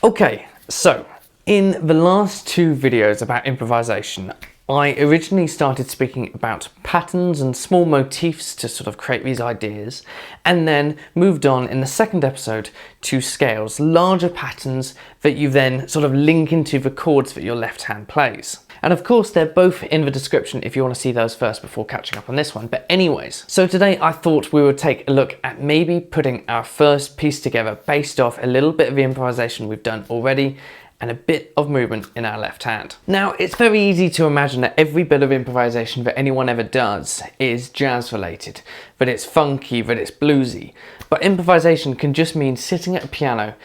Okay, so in the last two videos about improvisation, I originally started speaking about patterns and small motifs to sort of create these ideas, and then moved on in the second episode to scales, larger patterns that you then sort of link into the chords that your left hand plays. And of course, they're both in the description if you want to see those first before catching up on this one. But anyways, so today I thought we would take a look at maybe putting our first piece together based off a little bit of the improvisation we've done already and a bit of movement in our left hand. Now, it's very easy to imagine that every bit of improvisation that anyone ever does is jazz related, that it's funky, that it's bluesy. But improvisation can just mean sitting at a piano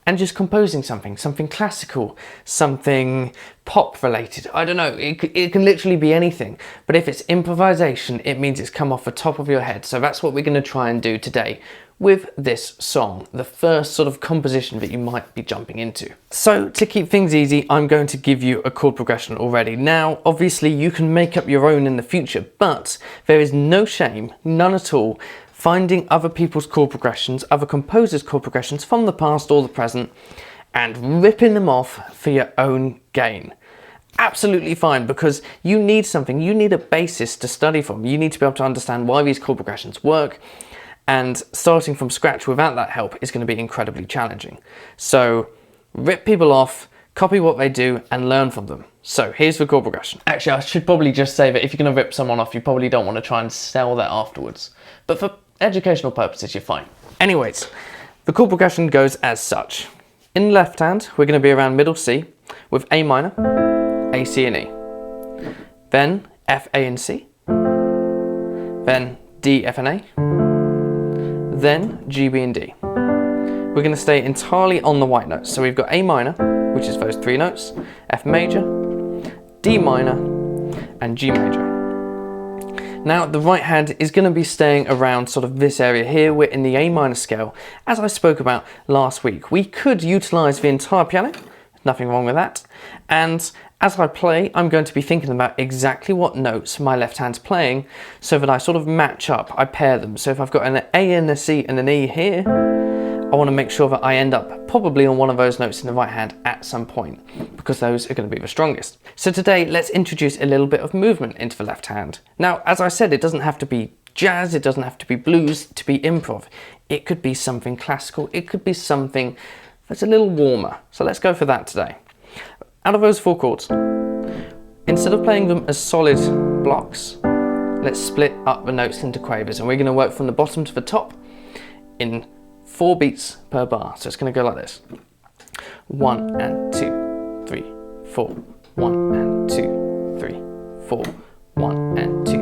and just composing something classical, something pop related. I don't know, it can literally be anything. But if it's improvisation, it means it's come off the top of your head. So that's what we're gonna try and do today with this song, the first sort of composition that you might be jumping into. So to keep things easy, I'm going to give you a chord progression already. Now, obviously you can make up your own in the future, but there is no shame, none at all, finding other people's chord progressions, other composers' chord progressions from the past or the present, and ripping them off for your own gain. Absolutely fine, because you need something, you need a basis to study from. You need to be able to understand why these chord progressions work, and starting from scratch without that help is going to be incredibly challenging. So rip people off, copy what they do, and learn from them. So here's the chord progression. Actually, I should probably just say that if you're going to rip someone off, you probably don't want to try and sell that afterwards. But for educational purposes, you're fine. Anyways, the chord progression goes as such. In left hand, we're going to be around middle C with A minor, A, C, and E. Then F, A, and C. Then D, F, and A. Then G, B, and D. We're going to stay entirely on the white notes. So we've got A minor, which is those three notes, F major, D minor, and G major. Now the right hand is going to be staying around sort of this area here. We're in the A minor scale. As I spoke about last week, we could utilize the entire piano, nothing wrong with that. And as I play, I'm going to be thinking about exactly what notes my left hand's playing so that I sort of match up, I pair them. So if I've got an A and a C and an E here, I want to make sure that I end up probably on one of those notes in the right hand at some point, because those are going to be the strongest. So today, let's introduce a little bit of movement into the left hand. Now, as I said, it doesn't have to be jazz, it doesn't have to be blues to be improv. It could be something classical, it could be something that's a little warmer. So let's go for that today. Out of those four chords, instead of playing them as solid blocks, let's split up the notes into quavers, and we're going to work from the bottom to the top in 4 beats per bar. So it's going to go like this: 1 and 2, 3, 4. 1 and 2, 3, 4. 1 and 2,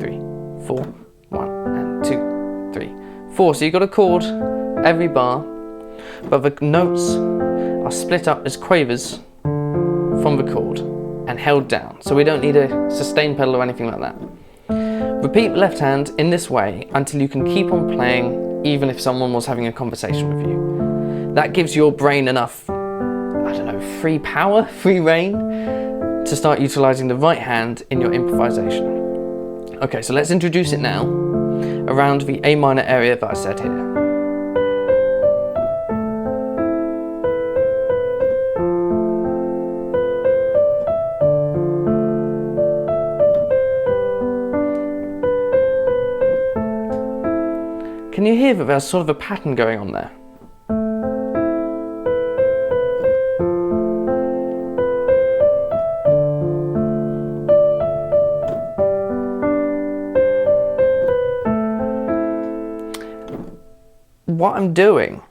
3, 4. 1 and 2, 3, 4. So you've got a chord every bar, but the notes are split up as quavers from the chord and held down. So we don't need a sustain pedal or anything like that. Repeat left hand in this way until you can keep on playing even if someone was having a conversation with you. That gives your brain enough, I don't know, free power, free reign to start utilizing the right hand in your improvisation. Okay, so let's introduce it now around the A minor area that I said here. Can you hear that there's sort of a pattern going on there? What I'm doing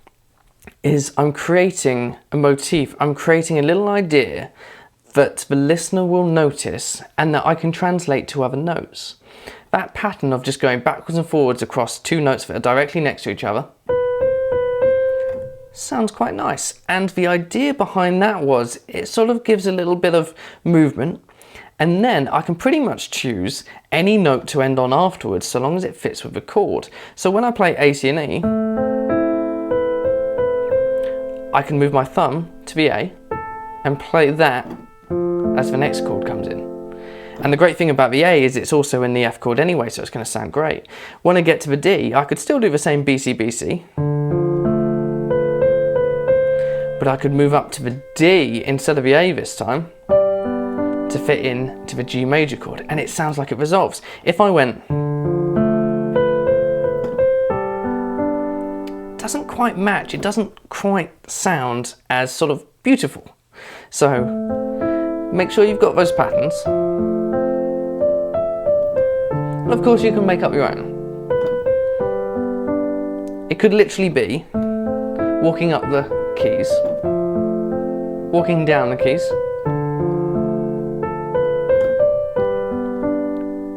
is I'm creating a motif, I'm creating a little idea that the listener will notice and that I can translate to other notes. That pattern of just going backwards and forwards across two notes that are directly next to each other sounds quite nice. And the idea behind that was it sort of gives a little bit of movement, and then I can pretty much choose any note to end on afterwards so long as it fits with the chord. So when I play A, C, and E, I can move my thumb to the A and play that as the next chord comes in. And the great thing about the A is it's also in the F chord anyway, so it's going to sound great. When I get to the D, I could still do the same B, C, B, C, but but I could move up to the D instead of the A this time to fit in to the G major chord, and it sounds like it resolves. If I went, it doesn't quite match, it doesn't quite sound as sort of beautiful. So make sure you've got those patterns. And of course you can make up your own. It could literally be walking up the keys, walking down the keys,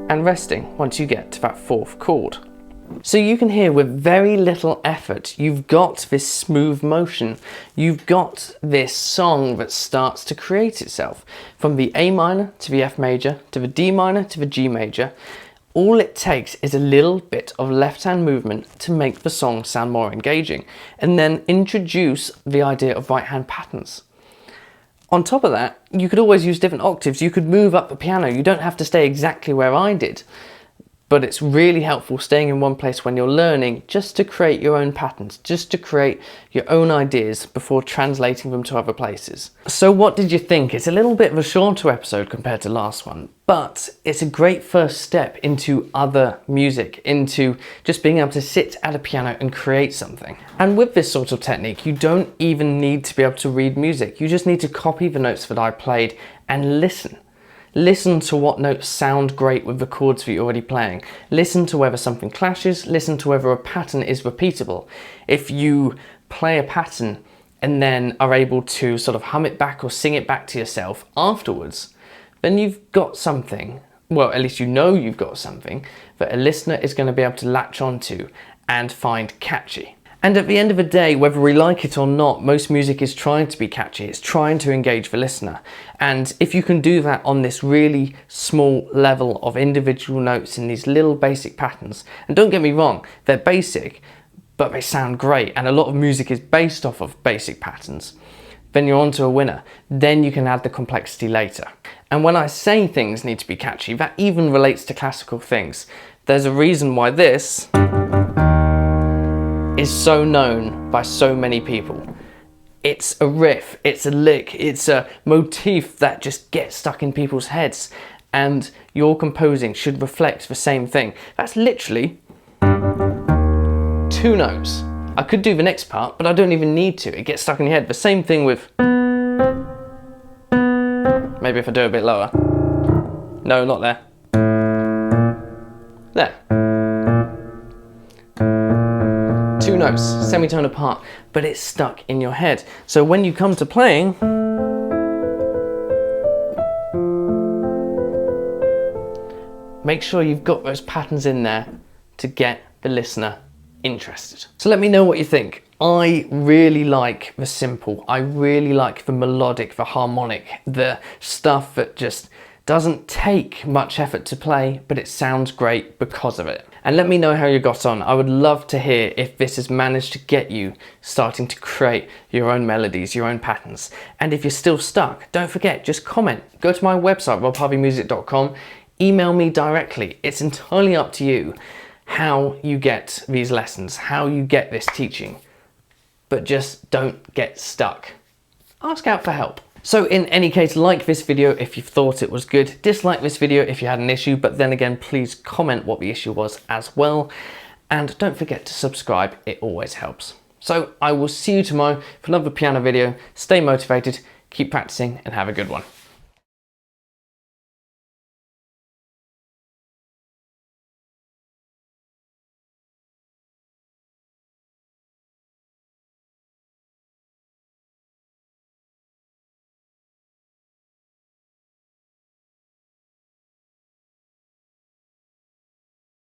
and resting once you get to that fourth chord. So you can hear with very little effort, you've got this smooth motion. You've got this song that starts to create itself from the A minor to the F major to the D minor to the G major. All it takes is a little bit of left hand movement to make the song sound more engaging, and then introduce the idea of right hand patterns. On top of that, you could always use different octaves. You could move up the piano. You don't have to stay exactly where I did. But it's really helpful staying in one place when you're learning, just to create your own patterns, just to create your own ideas before translating them to other places. So what did you think? It's a little bit of a shorter episode compared to last one, but it's a great first step into other music, into just being able to sit at a piano and create something. And with this sort of technique, you don't even need to be able to read music. You just need to copy the notes that I played and listen. Listen to what notes sound great with the chords that you're already playing. Listen to whether something clashes, listen to whether a pattern is repeatable. If you play a pattern and then are able to sort of hum it back or sing it back to yourself afterwards, then you've got something, well, at least you know you've got something that a listener is going to be able to latch onto and find catchy. And at the end of the day, whether we like it or not, most music is trying to be catchy. It's trying to engage the listener. And if you can do that on this really small level of individual notes in these little basic patterns, and don't get me wrong, they're basic, but they sound great. And a lot of music is based off of basic patterns. Then you're onto a winner. Then you can add the complexity later. And when I say things need to be catchy, that even relates to classical things. There's a reason why this is so known by so many people. It's a riff, it's a lick, it's a motif that just gets stuck in people's heads, and your composing should reflect the same thing. That's literally 2 notes. I could do the next part, but I don't even need to. It gets stuck in your head. The same thing with, maybe if I do a bit lower. No, not there. There. 2 notes, semitone apart, but it's stuck in your head. So when you come to playing, make sure you've got those patterns in there to get the listener interested. So let me know what you think. I really like the simple, I really like the melodic, the harmonic, the stuff that just doesn't take much effort to play, but it sounds great because of it. And let me know how you got on. I would love to hear if this has managed to get you starting to create your own melodies, your own patterns. And if you're still stuck, don't forget, just comment. Go to my website, robharveymusic.com, email me directly. It's entirely up to you how you get these lessons, how you get this teaching. But just don't get stuck. Ask out for help. So in any case, like this video if you thought it was good, dislike this video if you had an issue, but then again, please comment what the issue was as well. And don't forget to subscribe, it always helps. So I will see you tomorrow for another piano video. Stay motivated, keep practicing, and have a good one.